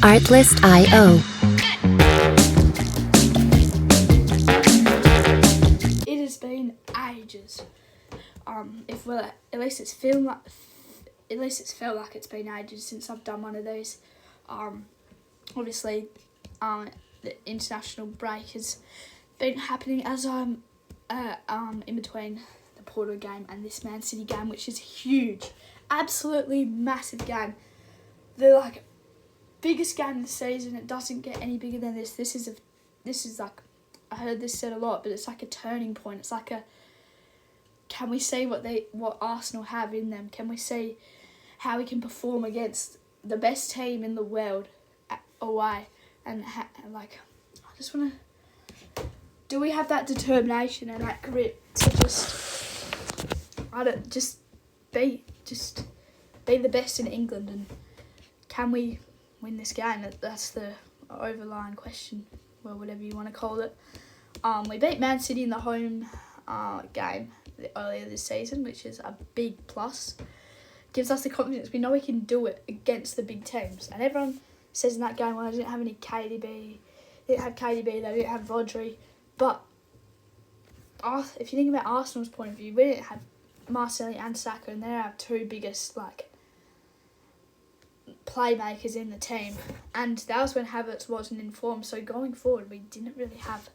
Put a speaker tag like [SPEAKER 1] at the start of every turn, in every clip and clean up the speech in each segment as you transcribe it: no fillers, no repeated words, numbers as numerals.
[SPEAKER 1] Artlist.io.
[SPEAKER 2] It has been ages. At least it's felt like it's been ages since I've done one of these. Obviously, the international break has been happening as I'm in between the Porto game and this Man City game, which is huge, absolutely massive game. The biggest game of the season. It doesn't get any bigger than this. This is like, I heard this said a lot, but it's like a turning point. It's like can we see what Arsenal have in them? Can we see how we can perform against the best team in the world away? And I just want to. Do we have that determination and that grit to be the best in England? And can we win this game? That's the overlying question. Well, whatever you want to call it. We beat Man City in the home game earlier this season, which is a big plus. Gives us the confidence. We know we can do it against the big teams. And everyone says in that game, well, they didn't have any KDB. They didn't have KDB, they didn't have Rodri. But if you think about Arsenal's point of view, we didn't have Martinelli and Saka, and they're our two biggest playmakers in the team. And that was when Havertz wasn't in form. So going forward, we didn't really have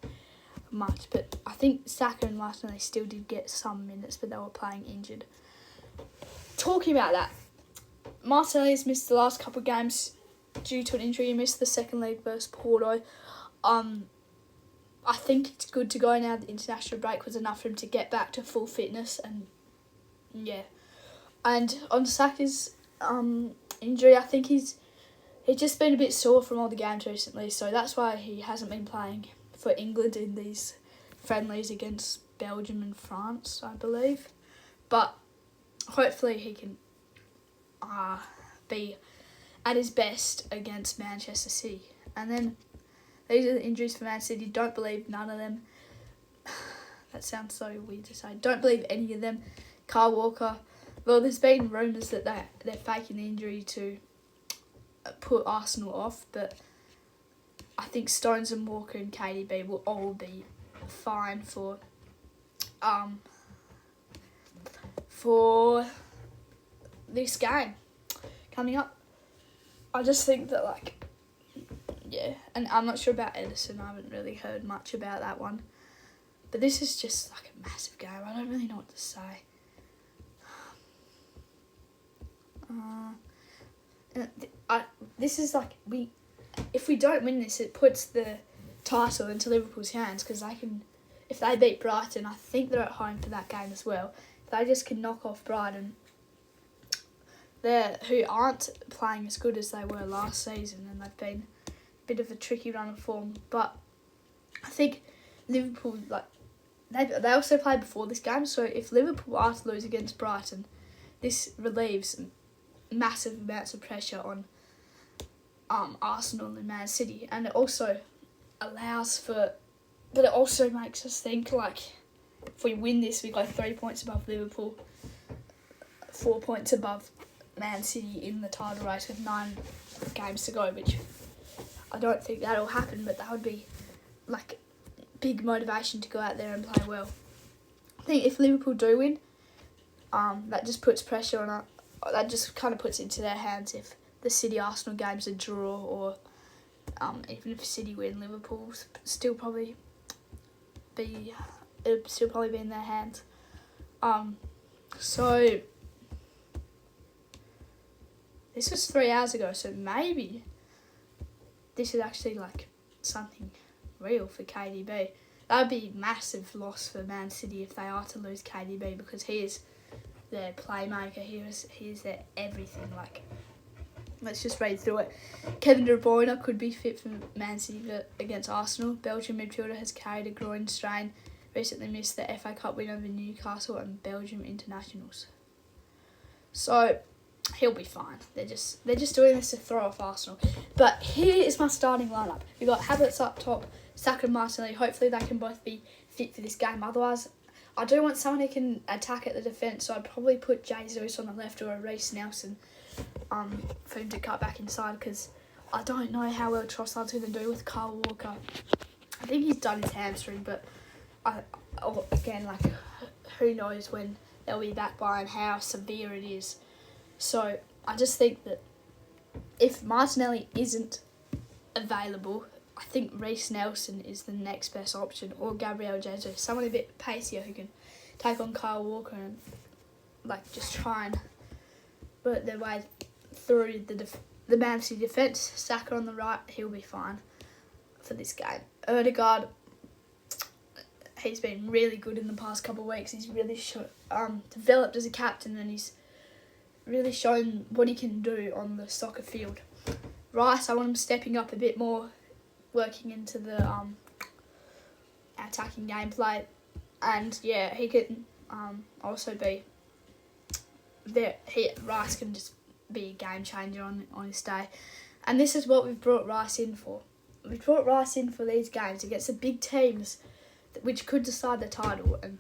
[SPEAKER 2] much. But I think Saka and Martinelli still did get some minutes, but they were playing injured. Talking about that, Martinelli's missed the last couple of games due to an injury. He missed the second leg versus Porto. I think it's good to go now. The international break was enough for him to get back to full fitness, and yeah. And on Saka's injury, I think he's just been a bit sore from all the games recently, so that's why he hasn't been playing for England in these friendlies against Belgium and France, I believe. But hopefully he can be at his best against Manchester City. And then these are the injuries for Man City. Don't believe none of them. That sounds so weird to say. Don't believe any of them. Kyle Walker. Well, there's been rumours that they're faking the injury to put Arsenal off, but I think Stones and Walker and KDB will all be fine for this game coming up. I just think that and I'm not sure about Edison. I haven't really heard much about that one, but this is just a massive game. I don't really know what to say. This is if we don't win this, it puts the title into Liverpool's hands, because if they beat Brighton, I think they're at home for that game as well. They just can knock off Brighton, who aren't playing as good as they were last season, and they've been a bit of a tricky run of form. But I think Liverpool, they also played before this game, so if Liverpool are to lose against Brighton, this relieves massive amounts of pressure on Arsenal and Man City, and it also makes us think if we win this, we go 3 points above Liverpool, 4 points above Man City in the title race with 9 games to go, which I don't think that'll happen, but that would be big motivation to go out there and play well. I think if Liverpool do win, that just puts pressure on us. That just kind of puts it into their hands if the City-Arsenal game's a draw, or even if City win, Liverpool still probably be in their hands. So this was 3 hours ago, so maybe this is actually something real for KDB. That would be a massive loss for Man City if they are to lose KDB, because he is their playmaker. He is their everything. Let's just read through it. Kevin De Bruyne could be fit for Man City against Arsenal. Belgian midfielder has carried a groin strain. Recently missed the FA Cup win over Newcastle and Belgium internationals. So he'll be fine. They're just doing this to throw off Arsenal. But here is my starting lineup. We've got Havertz up top, Saka and Martinelli. Hopefully they can both be fit for this game. Otherwise, I do want someone who can attack at the defence, so I'd probably put Jesus on the left or a Reece Nelson for him to cut back inside, because I don't know how well Trossard's going to do with Kyle Walker. I think he's done his hamstring, but again, like, who knows when they'll be back by and how severe it is. So I just think that if Martinelli isn't available, I think Reece Nelson is the next best option, or Gabriel Jesus, someone a bit pacier who can take on Kyle Walker and like just try and work their way through the Man City defence. Saka on the right, he'll be fine for this game. Odegaard, he's been really good in the past couple of weeks. He's really developed as a captain, and he's really shown what he can do on the soccer field. Rice, I want him stepping up a bit more, working into the attacking gameplay, and yeah, he can also be there. Rice can just be a game changer on his day, and this is what we've brought Rice in for. We've brought Rice in for these games against the big teams, which could decide the title, and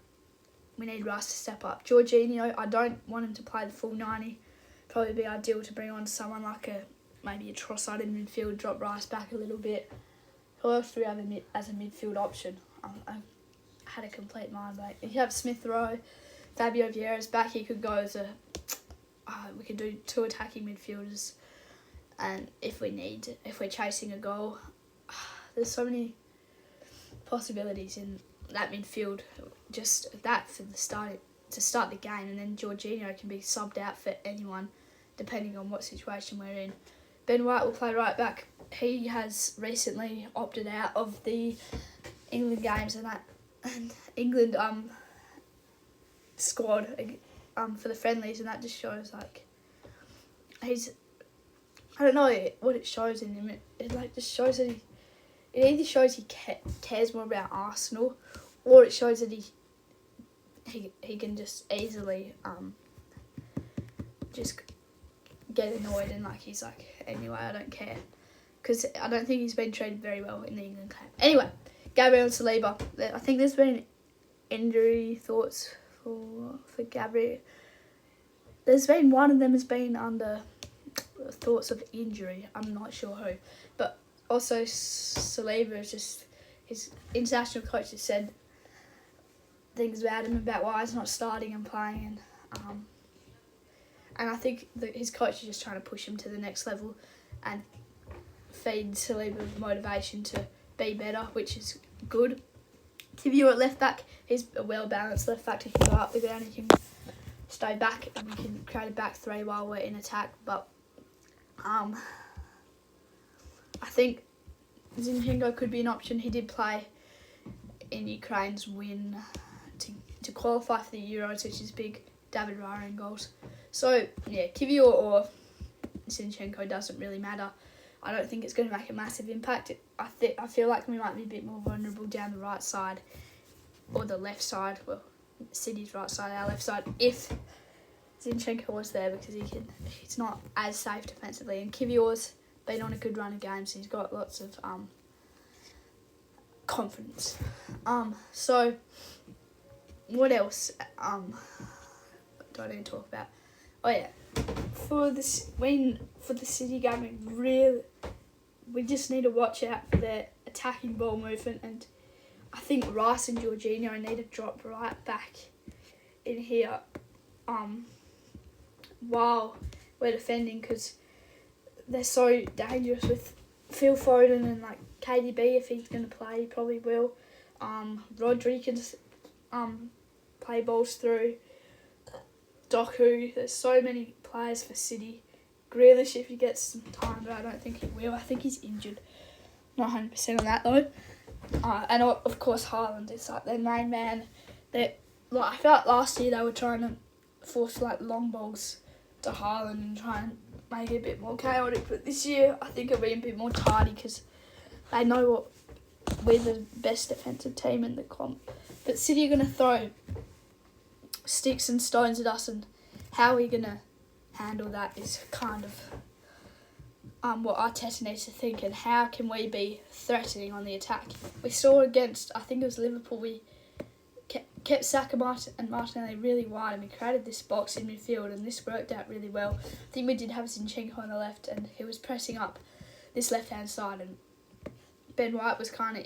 [SPEAKER 2] we need Rice to step up. Jorginho, I don't want him to play the full 90. Probably be ideal to bring on someone like maybe a Trossard in midfield, drop Rice back a little bit. Who else do we have as a midfield option? I had a complete mind blank. If you have Smith Rowe, Fabio Vieira's back, he could go as a... we could do 2 attacking midfielders, and if we're chasing a goal, there's so many possibilities in that midfield. Just that for to start the game, and then Jorginho can be subbed out for anyone depending on what situation we're in. Ben White will play right back. He has recently opted out of the England games and England squad for the friendlies, and that just shows like he's, I don't know what it shows in him. It like just shows that it either shows he cares more about Arsenal, or it shows that he can just easily just get annoyed and like he's like, anyway, I don't care, because I don't think he's been treated very well in the England camp. Anyway, Gabriel Saliba. I think there's been injury thoughts for Gabriel. There's been one of them has been under thoughts of injury. I'm not sure who, but also Saliba is just, his international coach has said things about him about why he's not starting and playing, and I think that his coach is just trying to push him to the next level and feed Saliba motivation to be better, which is good. Kivior at left back, he's a well balanced left back. He can go up the ground, he can stay back, and we can create a back three while we're in attack. But I think Zinchenko could be an option. He did play in Ukraine's win to qualify for the Euros, which is big. David Raya in goals. So yeah, Kivior or Zinchenko doesn't really matter. I don't think it's going to make a massive impact. I feel like we might be a bit more vulnerable down the right side or the left side. Well, City's right side, our left side, if Zinchenko was there, because he's not as safe defensively. And Kivior's been on a good run of games. He's got lots of confidence. So what else do I need to talk about? Oh yeah, for the City game, we just need to watch out for their attacking ball movement, and I think Rice and Jorginho need to drop right back in here while we're defending, because they're so dangerous with Phil Foden and like KDB. If he's going to play, he probably will. Rodri can play balls through. Doku, there's so many players for City. Grealish, if he gets some time, but I don't think he will. I think he's injured. Not 100% on that though. And of course Haaland is like their main man. I felt last year they were trying to force like long balls to Haaland and try and make it a bit more chaotic. But this year I think it'll be a bit more tidy, because they know we're the best defensive team in the comp. But City are going to throw sticks and stones at us, and how we're going to handle that is kind of what Arteta needs to think, and how can we be threatening on the attack. We saw against, I think it was Liverpool, we kept Saka and Martinelli really wide, and we created this box in midfield, and this worked out really well. I think we did have Zinchenko on the left, and he was pressing up this left-hand side, and Ben White was kind of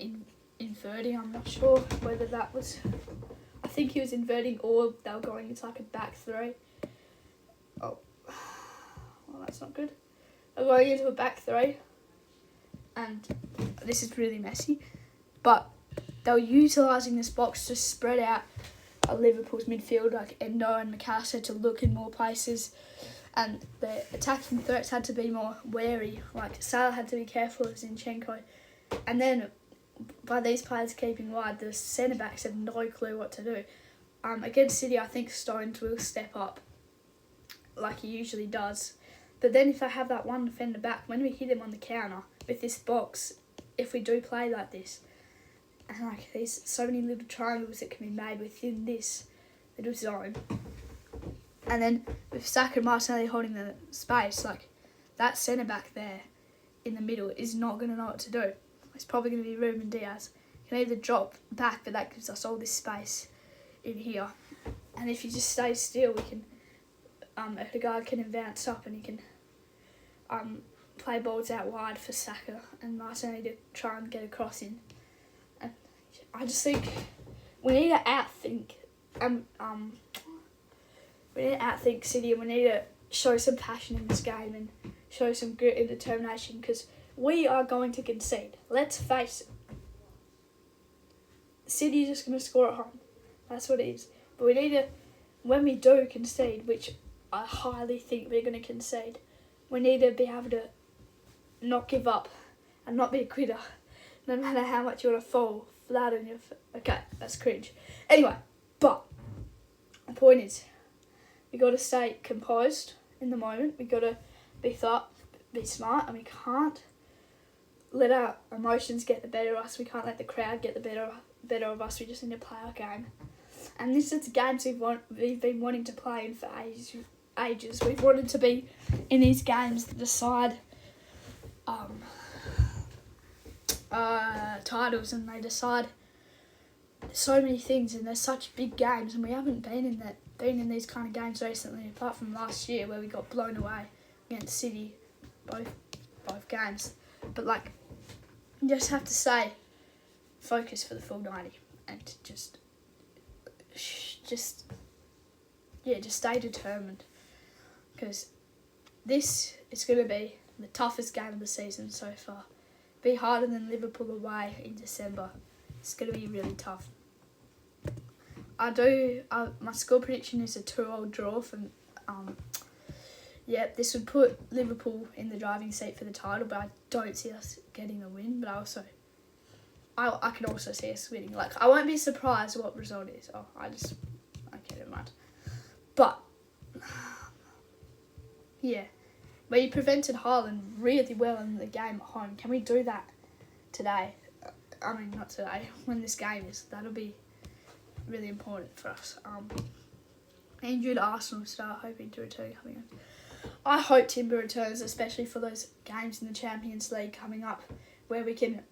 [SPEAKER 2] inverting. I'm not sure whether that was... I think he was inverting or they were going into like a back three. Oh, well, that's not good. They're going into a back three, and this is really messy, but they were utilising this box to spread out Liverpool's midfield, like Endo and McAllister, to look in more places, and the attacking threats had to be more wary. Like Salah had to be careful of Zinchenko, and then by these players keeping wide, the centre backs had no clue what to do. Against City, I think Stones will step up, like he usually does. But then if I have that one defender back, when we hit him on the counter with this box, if we do play like this, and like there's so many little triangles that can be made within this little zone, and then with Saka and Martinelli holding the space, like that centre back there in the middle is not going to know what to do. It's probably going to be Ruben Diaz. He can either drop back, but that gives us all this space in here. And if he just stays still, we can, Odegaard can advance up and he can play balls out wide for Saka and Martinelli to try and get a cross in. And I just think we need to outthink City, and we need to show some passion in this game and show some grit and determination, because we are going to concede. Let's face it. City is just going to score at home. That's what it is. But we need to, when we do concede, which I highly think we're going to concede, we need to be able to not give up and not be a quitter, no matter how much you want to fall flat on your... Okay, that's cringe. Anyway, but the point is, we got to stay composed in the moment. We got to be smart, and we can't let our emotions get the better of us. We can't let the crowd get the better of us. We just need to play our game. And this is the games we've been wanting to play in for ages. We've wanted to be in these games that decide titles, and they decide so many things, and there's such big games, and we haven't been in these kind of games recently, apart from last year where we got blown away against City, both games. But like, you just have to stay focused for the full 90 and just stay determined, because this is going to be the toughest game of the season so far. Be harder than Liverpool away in December. It's going to be really tough. My score prediction is a 2-2 draw from this would put Liverpool in the driving seat for the title, but I don't see us getting a win. But I can also see us winning. Like, I won't be surprised what result it is. Okay, never mind. But yeah, we prevented Haaland really well in the game at home. Can we do that today? I mean, not today. When this game is, that'll be really important for us. Injured Arsenal star hoping to return coming in. I hope Timber returns, especially for those games in the Champions League coming up, where we can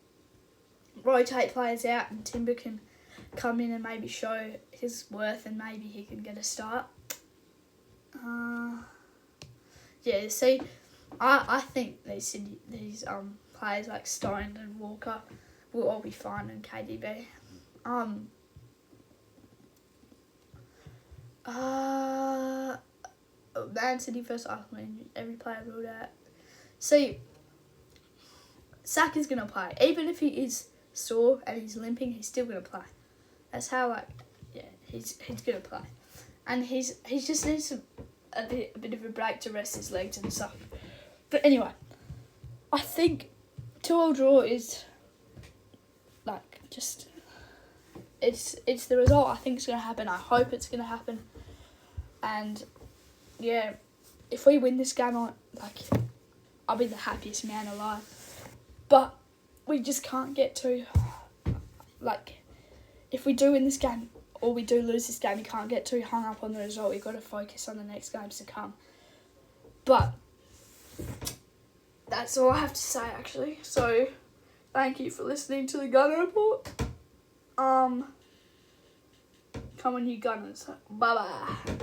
[SPEAKER 2] rotate players out and Timber can come in and maybe show his worth, and maybe he can get a start. I think these players like Stone and Walker will all be fine in KDB. Man City versus Arsenal, every player ruled out. See, Saka's going to play. Even if he is sore and he's limping, he's still going to play. That's how, he's going to play. And he just needs a bit of a break to rest his legs and stuff. But anyway, I think 2-2 draw is, it's the result I think is going to happen. I hope it's going to happen. And yeah, if we win this game, I'll be the happiest man alive. But we just can't get too, if we do win this game or we do lose this game, we can't get too hung up on the result. We've got to focus on the next games to come. But that's all I have to say, actually. So thank you for listening to the Gunner Report. Come on, you Gunners. Bye-bye.